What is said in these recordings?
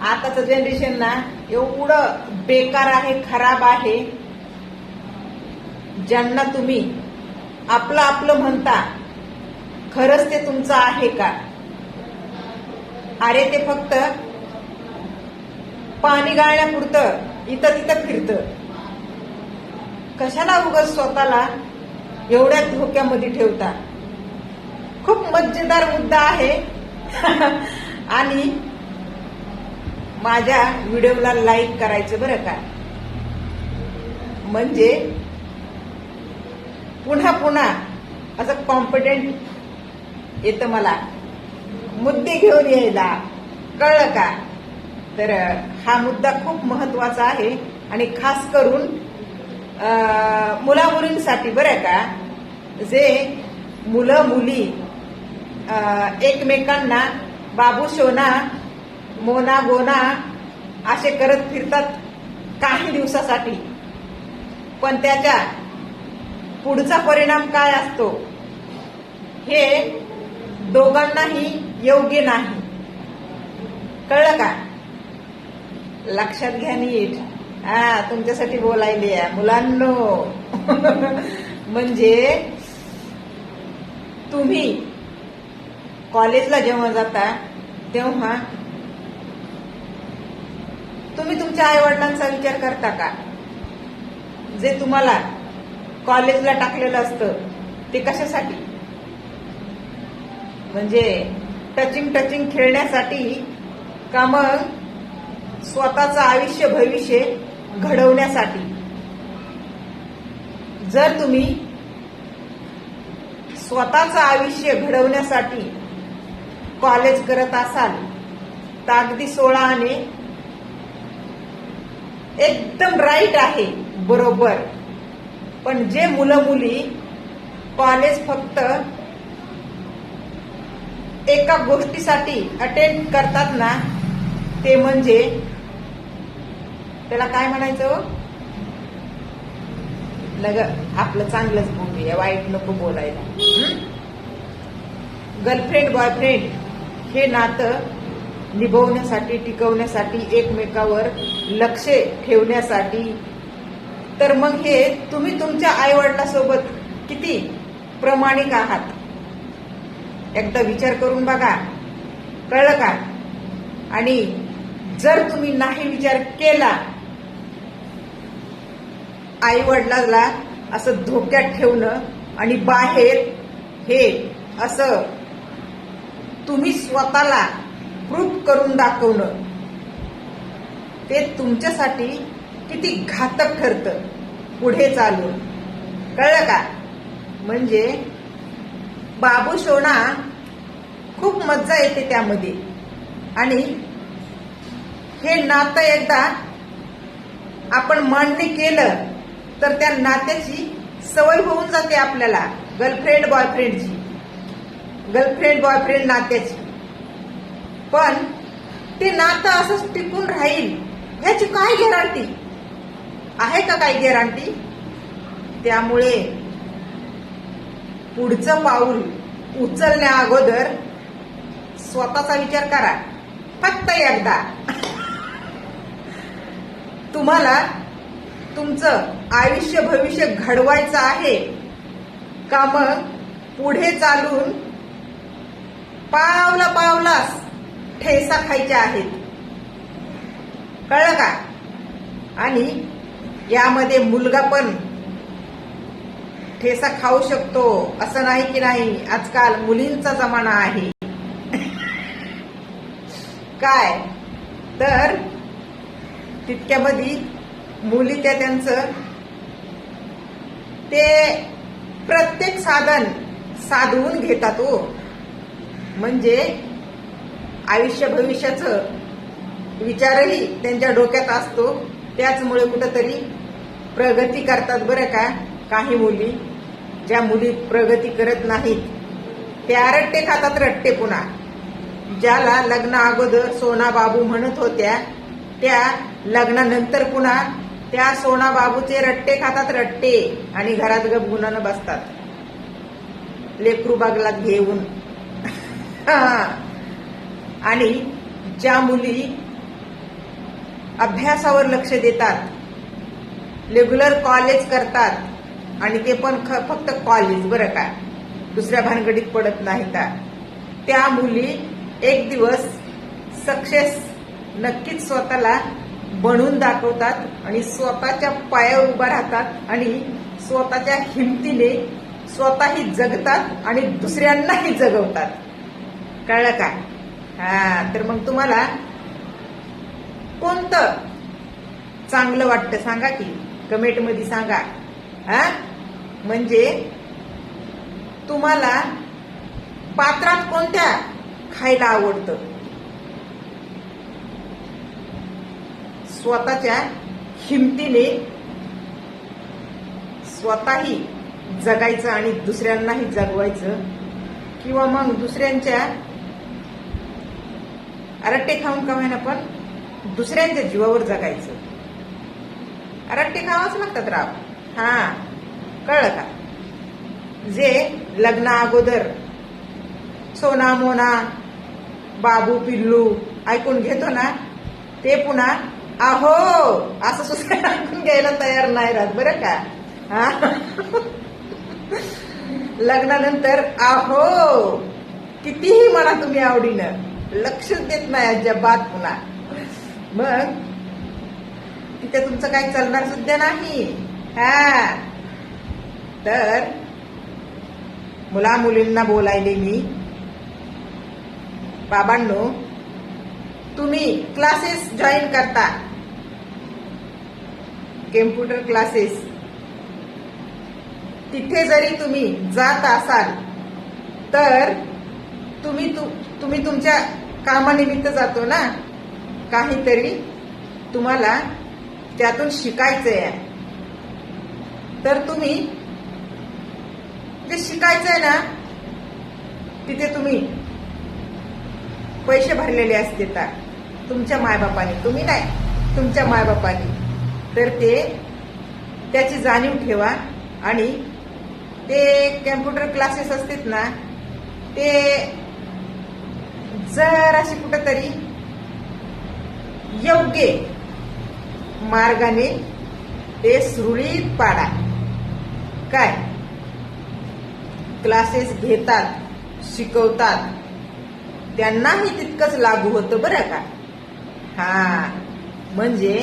आताचं जनरेशन ना एवढं बेकार आहे, खराब आहे. ज्यांना तुम्ही आपलं आपलं म्हणता, खरंच ते तुमचं आहे का? अरे ते फक्त पाणी गाळण्यापुरतं इथं तिथं फिरतं. कशाला उगाच स्वतःला एवढ्या धोक्यामध्ये ठेवता? खूप मजेदार मुद्दा आहे. आणि माझ्या व्हिडिओला लाईक करायचं बरं का. म्हणजे पुन्हा पुन्हा असं कॉन्फिडेंट येतं मला मुद्दे घेऊन यायला. कळलं का? तर हा मुद्दा खूप महत्वाचा आहे आणि खास करून मुला मुलींसाठी बरं का. जे मुलं मुली एकमेकांना बाबू शोना मोना गोना असे करत फिरतात काही दिवसासाठी, पण त्याच्या पुढचा परिणाम काय असतो हे दोघांनाही योग्य नाही. कळलं का? लक्षात घ्या नीट. तुमच्यासाठी बोलायले मुलांनो. म्हणजे तुम्ही कॉलेजला जेव्हा जाता तेव्हा तुम्ही तुमच्या आई वडिलांचा विचार करता का? जे तुम्हाला कॉलेजला टाकलेलं असतं ते कशासाठी? म्हणजे टचिंग खेळण्यासाठी का मग स्वतःचं आयुष्य भविष्य घडवण्यासाठी? जर तुम्ही स्वतःचं आयुष्य घडवण्यासाठी कॉलेज करत असाल तर अगदी 16 आणे एकदम राईट आहे, बरोबर. पण जे मुलं मुली कॉलेज फक्त एका गोष्टीसाठी अटेंड करतात ना, ते म्हणजे त्याला काय म्हणायचं? लग आपलं चांगलंच बोलूया, वाईट नको बोलायला. गर्लफ्रेंड बॉयफ्रेंड हे नातं निभवण्यासाठी, टिकवण्यासाठी, एकमेकावर लक्ष ठेवण्यासाठी. तर मग हे तुम्ही तुमच्या आई वडिलांसोबत किती प्रामाणिक आहात एकदा विचार करून बघा. कळलं का? आणि जर तुम्ही नाही विचार केला, आई वडिलांना असं धोक्यात ठेवणं आणि बाहेर हे असं तुम्ही स्वतःला प्रूफ करून दाखवणं, ते तुमच्यासाठी किती घातक ठरतं पुढे चालून. कळलं का? म्हणजे बाबू शोना खूप मज्जा येते त्यामध्ये. आणि हे नातं एकदा आपण मान्य केलं तर त्या नात्याची सवय होऊन जाते आपल्याला, गर्लफ्रेंड बॉयफ्रेंड नात्याची. पण ते नातं असंच टिकून राहील ह्याची काय गॅरंटी आहे का? काय गॅरंटी? त्यामुळे पुढचं पाऊल उचलण्या अगोदर स्वतःचा विचार करा फक्त एकदा. तुम्हाला तुमचं आयुष्य भविष्य घडवायचं आहे का मग पुढे चालून पावला ठेसा खायच्या आहेत? कळलं का? आणि यामध्ये मुलगा पण ठेसा खाऊ शकतो असं नाही की नाही. आजकाल मुलींचा जमाना आहे. काय तर तितक्यामध्ये मुली त्यांचं ते प्रत्येक साधन साधवून घेतात हो. म्हणजे आयुष्य भविष्याचं विचारही त्यांच्या डोक्यात असतो. त्याचमुळे कुठंतरी प्रगती करतात बरं का. काही मुली, ज्या मुली प्रगती करत नाहीत त्या रट्टे खातात, रट्टे. पुन्हा ज्याला लग्न अगोदर सोना बाबू म्हणत होत्या त्या लग्नानंतर पुन्हा त्या सोना बाबूचे रट्टे खातात, रट्टे. आणि घरात गप गुणानं बसतात लेकरू बागलात घेऊन. आणि ज्या मुली अभ्यासावर लक्ष देतात, रेग्युलर कॉलेज करतात आणि ते पण फक्त कॉलेज बरं का, दुसऱ्या भानगडीत पडत नाहीत, त्या मुली एक दिवस सक्सेस नक्कीच स्वतःला बनवून दाखवतात आणि स्वतःच्या पायावर उभा राहतात आणि स्वतःच्या हिमतीने स्वतःही जगतात आणि दुसऱ्यांनाही जगवतात. कळलं का? तर मग तुम्हाला कोणतं चांगलं वाटतं सांगा की, कमेंट मध्ये सांगा. म्हणजे तुम्हाला पात्रात कोणत्या खायला आवडतं? स्वतःच्या हिमतीने स्वतःही जगायचं आणि दुसऱ्यांनाही जगवायचं, किंवा मग दुसऱ्यांच्या रट्टे खाऊन का होईना पण दुसऱ्यांच्या जीवावर जगायचं? रट्टे खावाच लागतात राव. कळलं का? जे लग्ना अगोदर सोना मोना बाबू पिल्लू ऐकून घेतो ना, ते पुन्हा आहो असं सुद्धा ऐकून घ्यायला तयार नाही राहत बरं का. लग्नानंतर आहो कितीही म्हणा तुम्ही आवडीनं, लक्षच देत नाही अजिबात पुन्हा. मग तिथे तुमचं काही चालणार सुद्धा नाही. तर मुला मुलींना बोलायले मी, बाबांनो तुम्ही क्लासेस जॉईन करता, कम्प्युटर क्लासेस, तिथे जरी तुम्ही जात असाल तर तुम्ही तुमच्या कामानिमित्त जातो ना, काहीतरी तुम्हाला त्यातून शिकायचंय. तर तुम्ही जे शिकायचंय ना तिथे तुम्ही पैसे भरलेले असते तुमच्या मायबापाने, तुम्ही नाही, तुमच्या मायबापाने. तर त्याची जाणीव ठेवा आणि ते कम्प्युटर क्लासेस असतात ना, ते जर अशी कुठेतरी योग्य मार्गाने ते सुरळीत पाडा. काय क्लासेस घेतात, शिकवतात, त्यांनाही तितकंच लागू होतं बरं का. म्हणजे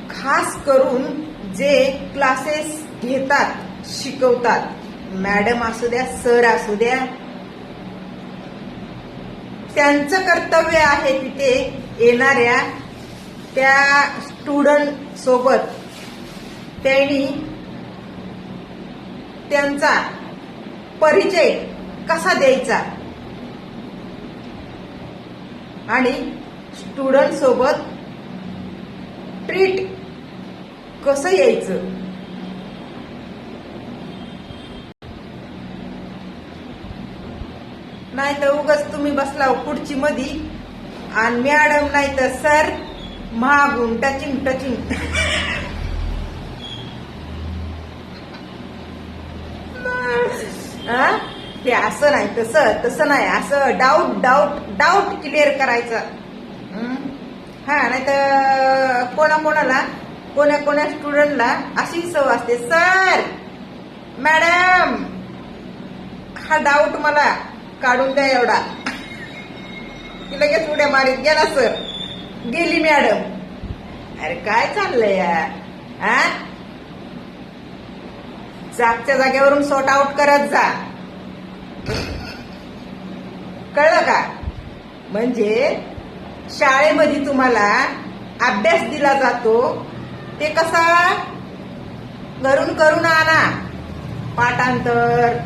खास करून जे क्लासेस घेतात, शिकवतात, मॅडम असू द्या, सर असू द्या, त्यांचं कर्तव्य आहे तिथे येणाऱ्या त्या स्टुडंट सोबत त्यांनी त्यांचा परिचय कसा द्यायचा आणि स्टुडंट सोबत ट्रीट कसं यायचं. नाही तर उगाच तुम्ही बसला खुर्ची मध्ये आणि मॅडम नाही तर सर मागून टचिंग टचिंग. हे असं नाही, तसं नाही, असं डाऊट क्लिअर करायचं. नाही तर कोणा स्टुडंटला अशी सव असते, सर मॅडम हा डाऊट मला काढून द्या एवढा, की लगेच उड्या मारीत गेला सर, गेली मॅडम. अरे काय चाललंय यार? जागच्या जागेवरून सॉर्ट आउट करत जा. कळलं का? म्हणजे शाळेमध्ये तुम्हाला अभ्यास दिला जातो ते कसा घरून करून आणा, पाठांतर,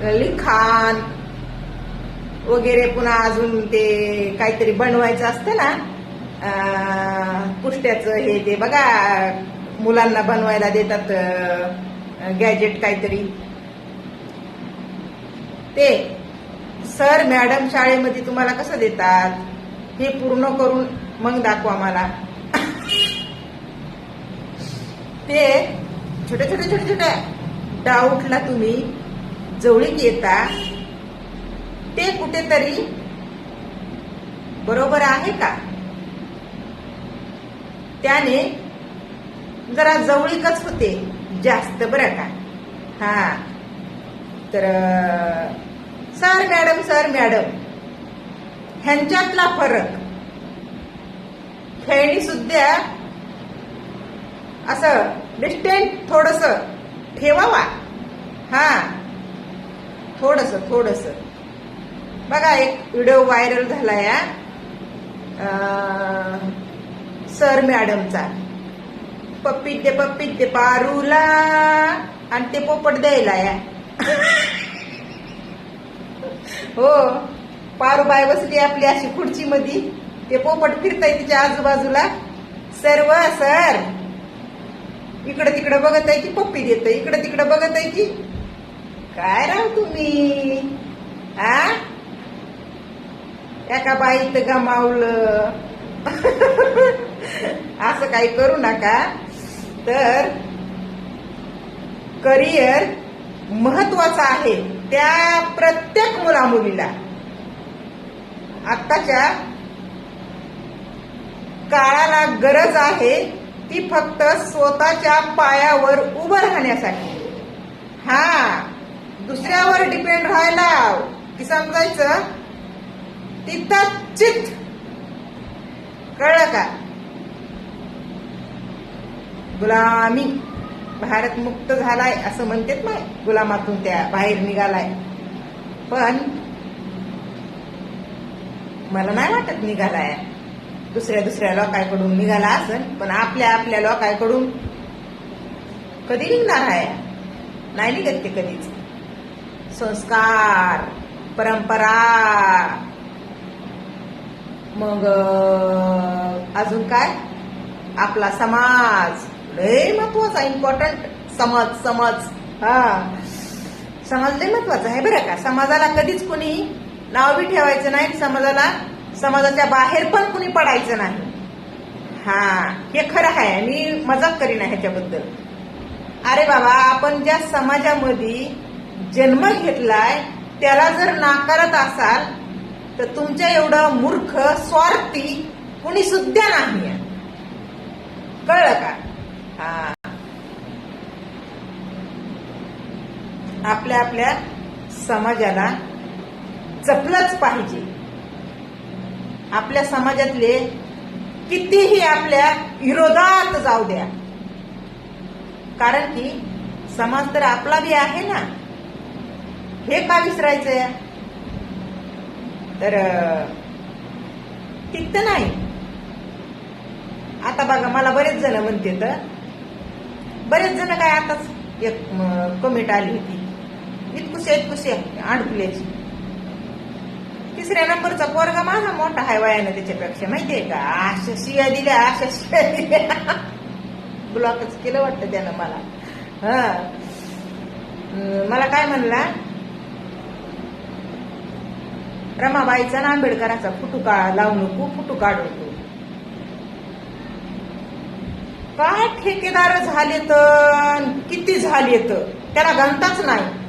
लिखाण वगैरे, पुन्हा अजून ते काहीतरी बनवायचं असतं ना, पुष्ट्याचं हे ते बघा मुलांना बनवायला देतात गॅजेट काहीतरी, ते सर मॅडम शाळेमध्ये तुम्हाला कसं देतात हे पूर्ण करून मग दाखवा मला. ते छोट्या डाऊटला तुम्ही जवळीक येता, ते कुठेतरी बरोबर आहे का? त्याने जरा जवळीकच होते जास्त, बरं का. हा तर सर मॅडम ह्यांच्यातला फरक खेळणी सुद्धा असं डिस्टन्स थोडस ठेवावा. हा थोडस बघा, एक व्हिडिओ व्हायरल झालाय सर मॅडमचा. पप्पीत दे पारूला आणि ते पोपट द्यायला या. हो, पारूबाई बसली आपली अशी खुर्ची मध्ये, ते पोपट फिरताय तिच्या आजूबाजूला. सर्व सर इकडे तिकडे बघत आहे की पप्पी देत, इकडे तिकडे बघत आहे की काय राव तुम्ही. एका बाईत गमावलं. असं काही करू नका. तर करिअर महत्वाचं आहे त्या प्रत्येक मुलामुलीला. आत्ताच्या काळाला गरज आहे ती फक्त स्वतःच्या पायावर उभं राहण्यासाठी. हा दुसऱ्यावर डिपेंड राहायला की समजायचं तिथं चित. कळलं का? गुलामी. भारत मुक्त झालाय असं म्हणतात ना, गुलामातून त्या बाहेर निघालाय. पण मला नाही वाटत निघालाय. दुसऱ्या लोकांकडून निघाला असन, पण आपल्या लोकांकडून कधी निघणार आहे? नाही निघत ते कधीच. संस्कार, परंपरा, मग अजून काय, आपला समाज लय महत्वाचा, इम्पॉर्टंट. समज हा समाज लय महत्वाचा आहे बरं का. समाजाला कधीच कुणी नाव बी ठेवायचं नाही. समाजाच्या बाहेर पण कुणी पडायचं नाही. हा हे खरं आहे. मी मजाक करीन ह्याच्याबद्दल. अरे बाबा, आपण ज्या समाजामध्ये जन्म घेतलाय त्याला जर नाकारत असाल तर तुमच्या एवढं मूर्ख, स्वार्थी कुणी सुद्धा नाही. कळलं का? हा आपल्या समाजाला जपलंच पाहिजे. आपल्या समाजातले कितीही आपल्या विरोधात जाऊ द्या, कारण की समाज तर आपला बी आहे ना. हे का विसरायचंय? तर तिथं नाही. आता बघा, मला बरेच जण म्हणते, तर बरेच जण काय, आताच एक कमेंट आली होती, इतकुशे आडकुल्याची. 3ऱ्या नंबरचा पोरगा माझा मोठा आहे वयानं त्याच्यापेक्षा, माहितीये का. अशा शिया दिल्या. ब्लॉकच केलं वाटतं त्यानं मला. मला काय म्हणला, रमाबाईचा आणि आंबेडकरांचा फोटो लावू नको, फोटो काढू नको. काय ठेकेदार झाले तर किती झाले तर त्याला गणताच नाही.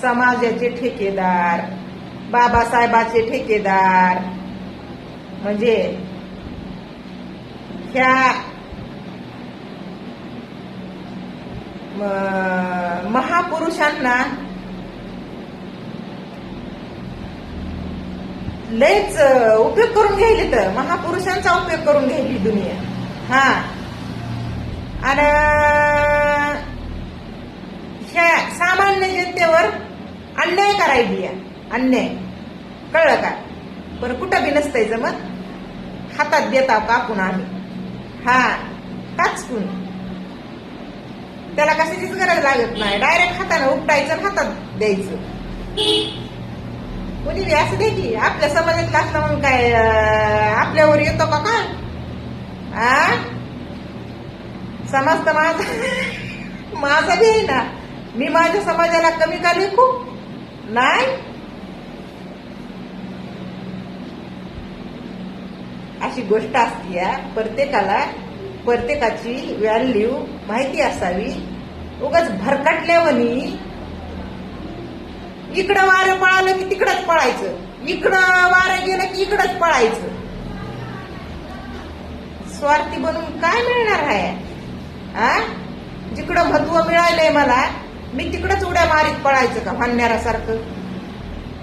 समाजाचे ठेकेदार, बाबासाहेबाचे ठेकेदार, म्हणजे ह्या महापुरुषांना लयच उपयोग करून घ्यायले. तर महापुरुषांचा उपयोग करून घ्यायली दुनिया. हा आणि ह्या सामान्य जनतेवर अन्याय करायली. अन्याय, कळलं का. बरं, कुठं बी नसतंय जमत. हातात देता कापून आम्ही. हा काचकून त्याला कशाचीच गरज लागत नाही. डायरेक्ट हाताने उपटायचं, हातात द्यायचं. कोणी बी असं दे की. आपल्या समाजात असलं म्हणून काय आपल्यावर येतो का काय? समाज तर माझा बी आहे ना. मी माझ्या समाजाला कमी का लेखू? नाही. अशी गोष्ट असते. प्रत्येकाला प्रत्येकाची व्हॅल्यू माहिती असावी. उगाच भरकटल्यावनी इकडं वारं पळालं की तिकडंच पळायचं, इकडं पळायचं. स्वार्थी बनून काय मिळणार आहे? आ जिकडं महत्व मिळालंय मला, मी तिकडंच उड्या मारीत पळायचं का भांडणाऱ्यासारखं?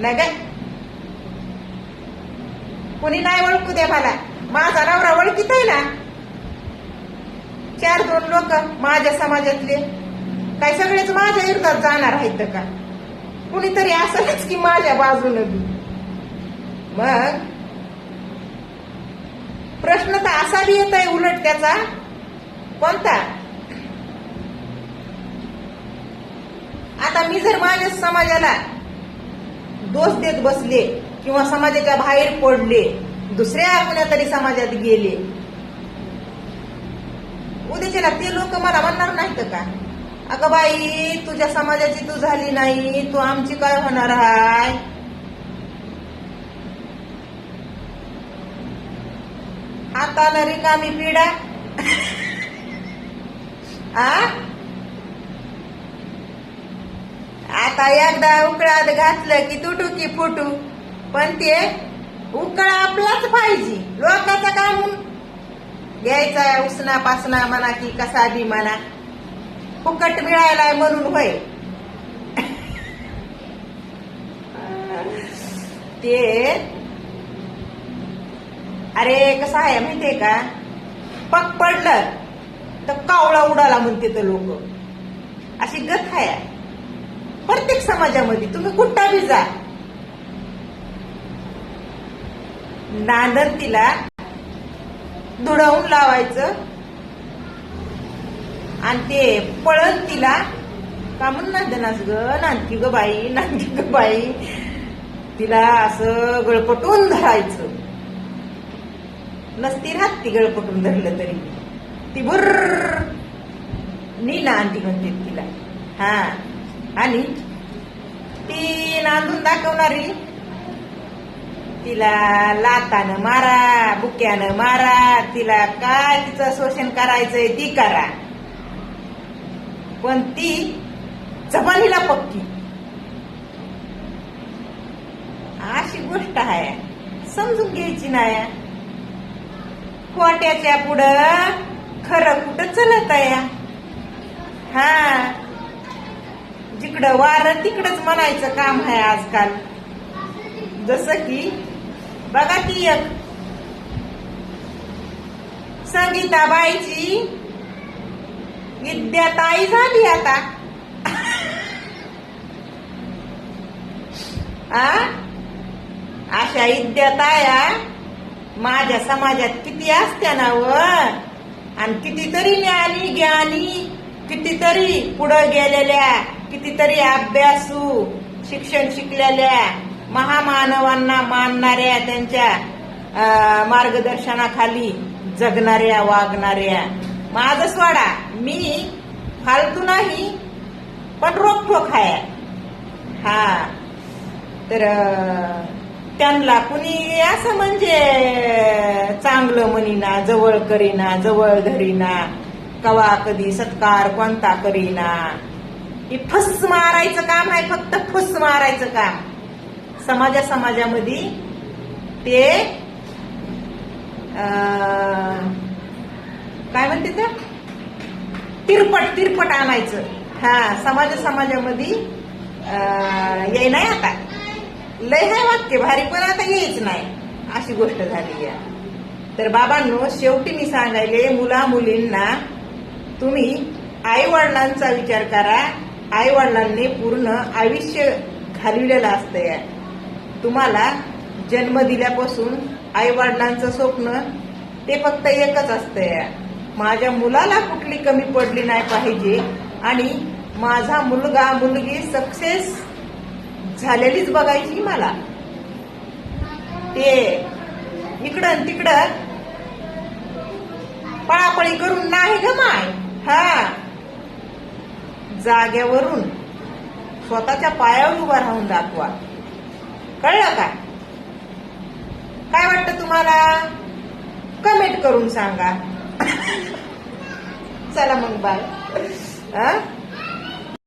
नाही काय? कोणी नाही ओळखू द्या मला, माझा नवरा ओळखीत आहे ना. 4-2 लोक माझ्या समाजातले काय सगळेच माझ्या विरोधात जाणार आहेत का? कुणीतरी असलच की माझ्या बाजूने बी. मग प्रश्न तर असा बी येत आहे उलट त्याचा, कोणता? आता मी जर माझ्या समाजाला दोष देत बसले किंवा समाजाच्या बाहेर पडले, दुसऱ्या कुण्या तरी समाजात गेले, उद्याच्याला ते लोक मला म्हणणार नाहीत का, अगं बाई तुझ्या समाजाची तू झाली नाही, तू आमची काय होणार आहे? हाताला रिकामी पिढा. आता एकदा उकळात घातलं की तुटू की फुटू, पण ते उकळा आपलाच पाहिजे. लोकांचा काय घ्यायचा उसना पासना म्हणा की कसा बी म्हणा, फुकट मिळायला म्हणून होय. ते अरे कसं आहे माहितीये का, पग पडलं तर कावळा उडाला म्हणते तर लोक. अशी गत आहे प्रत्येक समाजामध्ये. तुम्ही कुठं बी जा, नांदर तिला धुडवून लावायचं आणि ते पळत तिला का म्हणून नांदनास ग, नांदकी ग बाई, नांदकी ग बाई, तिला असं गळपटून धरायचं. नसती राहत ती गळपटून धरलं तरी, ती बुर्र नी नांदी म्हणते तिला. हा, आणि ती नांदून दाखवणारी तिला लातानं मारा, बुक्यानं मारा, तिला काय तिचं शोषण करायचंय ती करा, पण ती जबानीला पक्की. अशी गोष्ट आहे, समजून घ्यायची नाही. खोट्याच्या पुढं खरं कुठं चलत आहे? हा, जिकडं वारं तिकडच म्हणायचं काम आहे आजकाल. जसं की बघा ती एक संगीताबाईची विद्याताई झाली आता. अशा विद्याताया माझ्या समाजात किती असत्या ना व, आणि कितीतरी ज्ञानी ज्ञानी, कितीतरी पुढं गेलेल्या, कितीतरी अभ्यासू, शिक्षण शिकलेल्या महामानवांना मानणाऱ्या, त्यांच्या मार्गदर्शनाखाली जगणाऱ्या, वागणाऱ्या. माझं सोडा, मी फालतू नाही पण रोखोक आहे. हा, तर त्यांना कुणी असं म्हणजे चांगलं म्हणीना, जवळ करीना, जवळ धरीना, कवा कधी सत्कार कोणता करीना. ही फस मारायचं काम आहे, फक्त फस मारायचं काम. समाजामध्ये ते काय म्हणते ते तिरपट आणायचं. हा, समाजामध्ये ये नाही आता, लय आहे वाक्य भारी, पण आता येईच नाही, अशी गोष्ट झाली आहे. तर बाबांनो, शेवटी मी सांगायले मुला मुलींना, तुम्ही आई वडिलांचा विचार करा. आई वडिलांनी पूर्ण आयुष्य घालविलेलं असतंय. तुम्हाला जन्म दिल्यापासून आई वडिलांचं स्वप्न ते फक्त एकच असतंय, माझ्या मुलाला कुठली कमी पडली नाही पाहिजे आणि माझा मुलगा मुलगी सक्सेस झालेलीच बघायची मला. ते इकडं तिकडं पळापळी करून नाही ग माय. हा, जाग्यावरून स्वतःच्या पायावर उभा राहून दाखवा. कळलं का? काय वाटतं तुम्हाला? कमेंट करून सांगा. चला मग बाय.